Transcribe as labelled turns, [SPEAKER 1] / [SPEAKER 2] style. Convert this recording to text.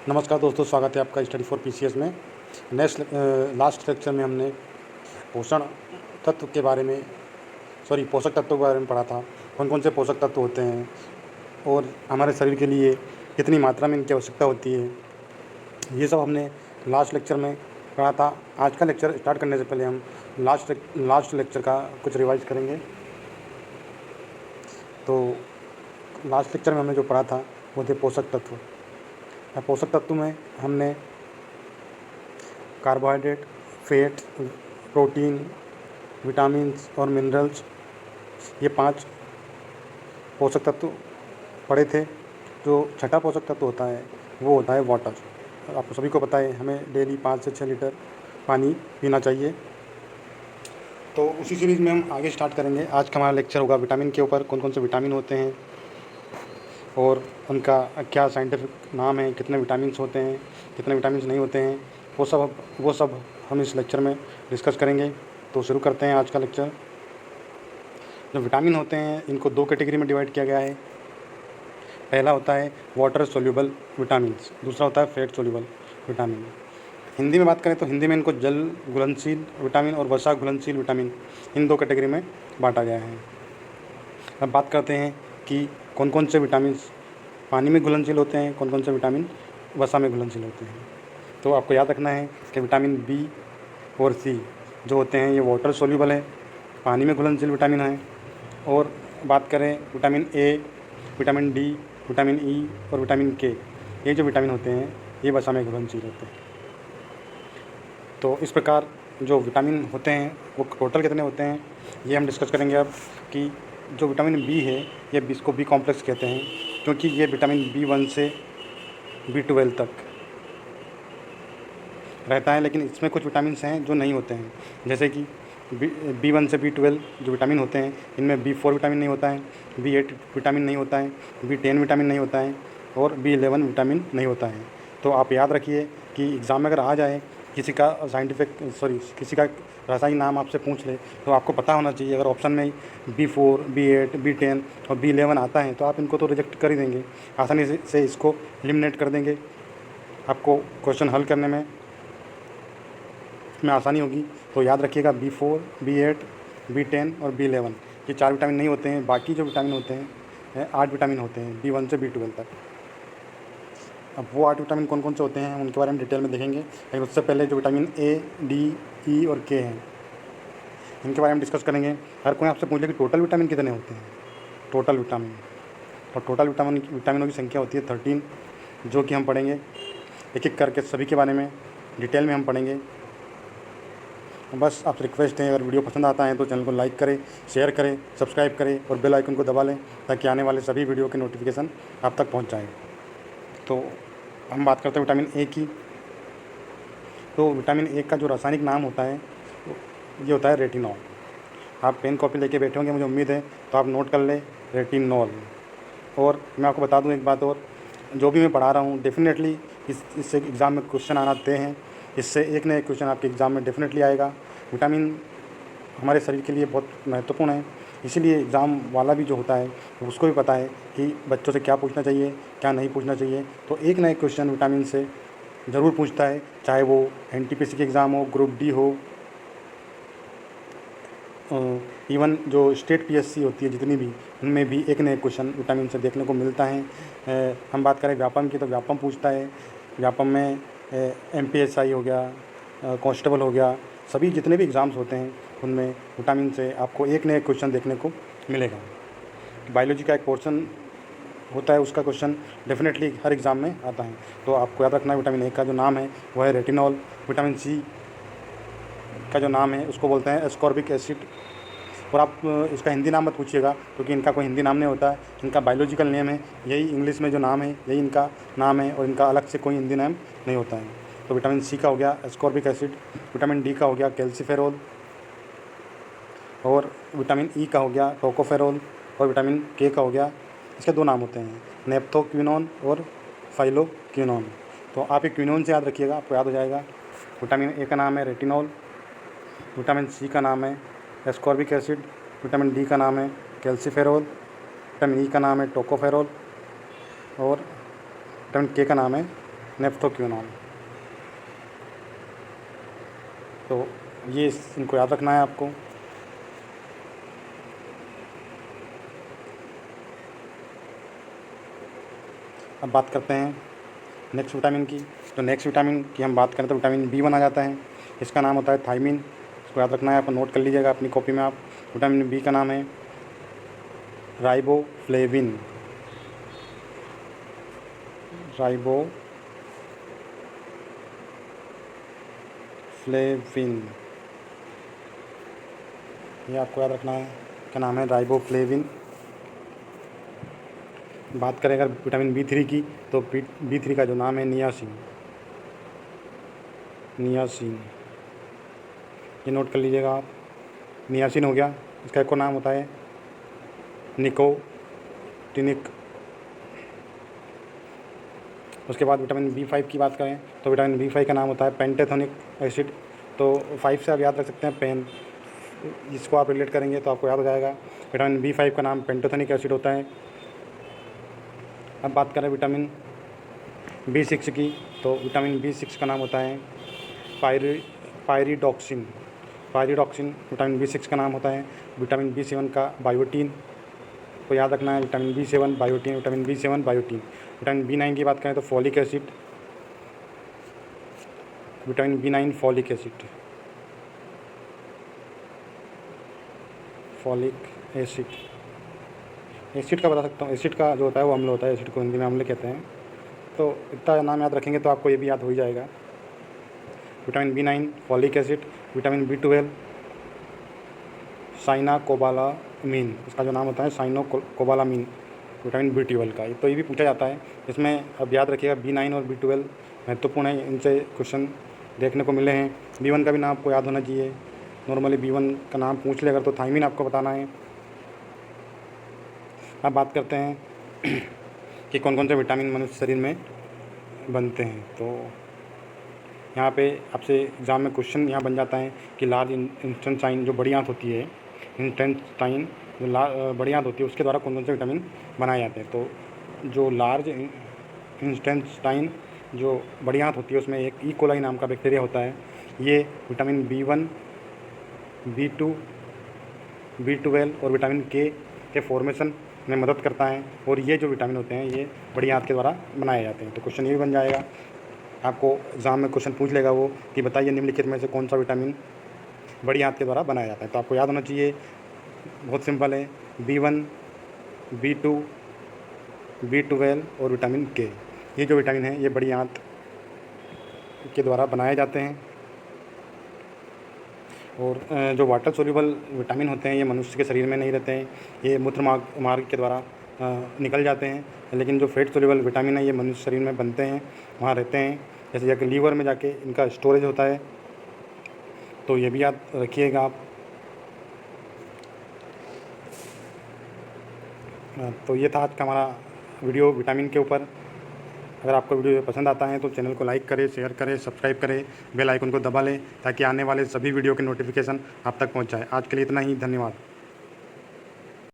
[SPEAKER 1] नमस्कार दोस्तों, स्वागत है आपका स्टडी फॉर पीसीएस में। लास्ट लेक्चर में हमने पोषण तत्व के बारे में पोषक तत्वों के बारे में पढ़ा था। कौन कौन से पोषक तत्व होते हैं और हमारे शरीर के लिए कितनी मात्रा में इनकी आवश्यकता होती है, ये सब हमने लास्ट लेक्चर में पढ़ा था। आज का लेक्चर स्टार्ट करने से पहले हम लास्ट लेक्चर का कुछ रिवाइज करेंगे। तो लास्ट लेक्चर में हमने जो पढ़ा था वो थे पोषक तत्व। पोषक तत्व में हमने कार्बोहाइड्रेट, फैट, प्रोटीन, विटामिन्स और मिनरल्स, ये 5 पोषक तत्व पढ़े थे। जो छठा पोषक तत्व होता है वो होता है वाटर। आप सभी को पता है हमें डेली 5 से 6 लीटर पानी पीना चाहिए। तो उसी सीरीज़ में हम आगे स्टार्ट करेंगे। आज का हमारा लेक्चर होगा विटामिन के ऊपर। कौन कौन से विटामिन होते हैं और उनका क्या साइंटिफिक नाम है, कितने विटामिन्स होते हैं, कितने विटामिन्स नहीं होते हैं, वो सब हम इस लेक्चर में डिस्कस करेंगे। तो शुरू करते हैं आज का लेक्चर। जो विटामिन होते हैं इनको 2 कैटेगरी में डिवाइड किया गया है। पहला होता है वाटर सोल्यूबल विटामिन्स, दूसरा होता है फैट सोल्यूबल विटामिन। हिंदी में बात करें तो हिंदी में इनको जल घुलनशील विटामिन और वसा घुलनशील विटामिन, इन 2 कैटेगरी में बांटा गया है। अब बात करते हैं कि कौन कौन से विटामिन पानी में घुलनशील होते हैं, कौन कौन से विटामिन वसा में घुलनशील होते हैं। तो आपको याद रखना है कि विटामिन बी और सी जो होते हैं ये वाटर सोल्यूबल है, पानी में घुलनशील विटामिन है। और बात करें vitamin A, vitamin D, vitamin E और विटामिन के, ये जो विटामिन होते हैं ये वसा में घुलनशील होते हैं। तो इस प्रकार जो विटामिन होते हैं वो टोटल कितने होते हैं ये हम डिस्कस करेंगे अब। कि जो विटामिन बी है ये इसको बी कॉम्प्लेक्स कहते हैं, क्योंकि ये विटामिन B1 से B12 तक रहता है। लेकिन इसमें कुछ विटामिन हैं जो नहीं होते हैं, जैसे कि B1 से B12 जो विटामिन होते हैं इनमें B4 विटामिन नहीं होता है, B8 विटामिन नहीं होता है, B10 विटामिन नहीं होता है और B11 विटामिन नहीं होता है। तो आप याद रखिए कि एग्ज़ाम में अगर आ जाए किसी का रासायनिक नाम आपसे पूछ ले तो आपको पता होना चाहिए। अगर ऑप्शन में B4, B8, B10 और B11 आता है तो आप इनको तो रिजेक्ट कर ही देंगे, आसानी से इसको एलिमिनेट कर देंगे। आपको क्वेश्चन हल करने में आसानी होगी। तो याद रखिएगा B4, B8, B10 और B11 ये 4 विटामिन नहीं होते हैं। बाकी जो विटामिन होते हैं 8 विटामिन होते हैं B1 से B12 तक। अब वो 8 विटामिन कौन कौन से होते हैं उनके बारे में डिटेल में देखेंगे। लेकिन उससे पहले जो विटामिन ए, डी, ई और के हैं इनके बारे में डिस्कस करेंगे। हर कोई आपसे पूछ ले कि टोटल विटामिन कितने होते हैं। टोटल विटामिन और टोटल विटामिनों की संख्या होती है 13, जो कि हम पढ़ेंगे एक एक करके। सभी के बारे में डिटेल में हम पढ़ेंगे। बस आपसे रिक्वेस्ट है, अगर वीडियो पसंद आता है तो चैनल को लाइक करें, शेयर करें, सब्सक्राइब करें और बेल आइकन को दबा लें ताकि आने वाले सभी वीडियो के नोटिफिकेशन आप तक पहुंच जाएँ। तो हम बात करते हैं विटामिन ए की। तो विटामिन ए का जो रासायनिक नाम होता है ये होता है रेटिनॉल। आप पेन कॉपी लेके बैठे होंगे, मुझे उम्मीद है, तो आप नोट कर लें रेटिनॉल। और मैं आपको बता दूं एक बात और, जो भी मैं पढ़ा रहा हूँ डेफिनेटली इससे एग्ज़ाम में क्वेश्चन आना तय हैं। इससे एक न एक क्वेश्चन आपके एग्ज़ाम में डेफिनेटली आएगा। विटामिन हमारे शरीर के लिए बहुत महत्वपूर्ण है, इसीलिए एग्ज़ाम वाला भी जो होता है उसको भी पता है कि बच्चों से क्या पूछना चाहिए, क्या नहीं पूछना चाहिए। तो एक ना एक क्वेश्चन विटामिन से ज़रूर पूछता है, चाहे वो एनटीपीसी के एग्ज़ाम हो, ग्रुप डी हो, इवन जो स्टेट पीएससी होती है जितनी भी, उनमें भी एक न एक क्वेश्चन विटामिन से देखने को मिलता है। हम बात करें व्यापम की तो व्यापम पूछता है। व्यापम में एमपीएसआई हो गया, कांस्टेबल हो गया, सभी जितने भी एग्ज़ाम्स होते हैं उनमें विटामिन से आपको एक न एक क्वेश्चन देखने को मिलेगा। बायोलॉजी का एक पोर्शन होता है, उसका क्वेश्चन डेफिनेटली हर एग्ज़ाम में आता है। तो आपको याद रखना है विटामिन ए का जो नाम है वो है रेटिनॉल। विटामिन सी का जो नाम है उसको बोलते हैं एस्कॉर्बिक एसिड। और आप इसका हिंदी नाम मत पूछिएगा क्योंकि इनका कोई हिंदी नाम नहीं होता है, इनका बायोलॉजिकल नेम है, यही इंग्लिश में जो नाम है यही इनका नाम है और इनका अलग से कोई हिंदी नाम नहीं होता है। तो विटामिन सी का हो गया एस्कॉर्बिक एसिड, विटामिन डी का हो गया कैल्सीफेरोल और विटामिन ई का हो गया टोकोफेरोल और विटामिन के का हो गया, इसके 2 नाम होते हैं, नेप्थोक्विनोन और फाइलोक्विनोन। तो आप ये क्विनोन से याद रखिएगा, आपको याद हो जाएगा। विटामिन ए का नाम है रेटिनॉल, विटामिन सी का नाम है एस्कॉर्बिक एसिड, विटामिन डी का नाम है कैल्सीफेरोल, विटामिन ई का नाम है टोकोफेरोल और विटामिन के का नाम है नेफ्थोक्विनोन। तो ये इनको याद रखना है आपको। अब बात करते हैं नेक्स्ट विटामिन की। तो नेक्स्ट विटामिन की हम बात करें तो विटामिन B1 आ जाता है। इसका नाम होता है थायमिन। इसको याद रखना है, आप नोट कर लीजिएगा अपनी कॉपी में। आप विटामिन B का नाम है राइबोफ्लेविन। राइबोफ्लेविन, ये आपको याद रखना है, क्या नाम है, राइबोफ्लेविन। बात करें अगर विटामिन B3 की, तो B3 का जो नाम है नियासिन। ये नोट कर लीजिएगा आप, नियासिन हो गया। इसका एक और नाम होता है निकोटिनिक। उसके बाद विटामिन B5 की बात करें तो विटामिन B5 का नाम होता है पेंटेथोनिक एसिड। तो 5 से आप याद रख सकते हैं पेन, जिसको आप रिलेट करेंगे तो आपको याद हो जाएगा। विटामिन B5 का नाम पेंटेथोनिक एसिड होता है। अब बात करें विटामिन B6 की, तो विटामिन B6 का नाम होता है पायरिडॉक्सिन। विटामिन B6 का नाम होता है। विटामिन B7 का बायोटीन को याद रखना है, vitamin B7 biotin, vitamin B7 biotin. Vitamin B9 की बात करें तो folic acid, vitamin B9 folic acid. Acid का बता सकता हूँ, एसिड का जो होता है वो अम्ल होता है, एसिड को हिंदी में अम्ल कहते हैं। तो इतना नाम याद रखेंगे तो आपको ये भी याद हो ही जाएगा। Vitamin B9 folic acid, vitamin B12 साइनाकोबालामीन, इसका जो नाम होता है साइनोकोबालामीन, विटामिन B12 का। तो ये भी पूछा जाता है इसमें। अब याद रखिएगा B9 और B12 महत्वपूर्ण है, इनसे क्वेश्चन देखने को मिले हैं। B1 का भी नाम आपको याद होना चाहिए। नॉर्मली B1 का नाम पूछ ले अगर तो थायमिन आपको बताना है। अब बात करते हैं कि कौन कौन से विटामिन मनुष्य शरीर में बनते हैं। तो यहाँ पे आपसे एग्ज़ाम में क्वेश्चन यहाँ बन जाता है कि लार्ज इंटेस्टाइन जो बड़ी आंत होती है, इंटेस्टाइन जो बड़ी आंत होती है, उसके द्वारा कौन कौन से विटामिन बनाए जाते हैं। तो जो लार्ज इंटेस्टाइन जो बड़ी आंत होती है उसमें एक ई कोलाई नाम का बैक्टीरिया होता है। ये विटामिन B1, B2, B12 और विटामिन के फॉर्मेशन में मदद करता है। और ये जो विटामिन होते हैं ये बड़ी आंत के द्वारा बनाए जाते हैं। तो क्वेश्चन ये भी बन जाएगा, आपको एग्ज़ाम में क्वेश्चन पूछ लेगा वो कि बताइए निम्नलिखित में से कौन सा विटामिन बड़ी आंत के द्वारा बनाया जाता है। तो आपको याद होना चाहिए, बहुत सिंपल है, B1, B2, B12 और विटामिन के। ये जो विटामिन है ये बड़ी आंत के द्वारा बनाए जाते हैं। और जो वाटर सोल्यूबल विटामिन होते हैं ये मनुष्य के शरीर में नहीं रहते हैं, ये मूत्र मार्ग के द्वारा निकल जाते हैं। लेकिन जो फैट सोल्यूबल विटामिन है ये मनुष्य शरीर में बनते हैं, वहाँ रहते हैं, जैसे जाके लीवर में जाके इनका स्टोरेज होता है। तो ये भी याद रखिएगा आप। तो ये था आज का हमारा वीडियो विटामिन के ऊपर। अगर आपको वीडियो पसंद आता है तो चैनल को लाइक करें, शेयर करें, सब्सक्राइब करें, बेल आइकन को दबा लें ताकि आने वाले सभी वीडियो के नोटिफिकेशन आप तक पहुंच जाए। आज के लिए इतना ही, धन्यवाद।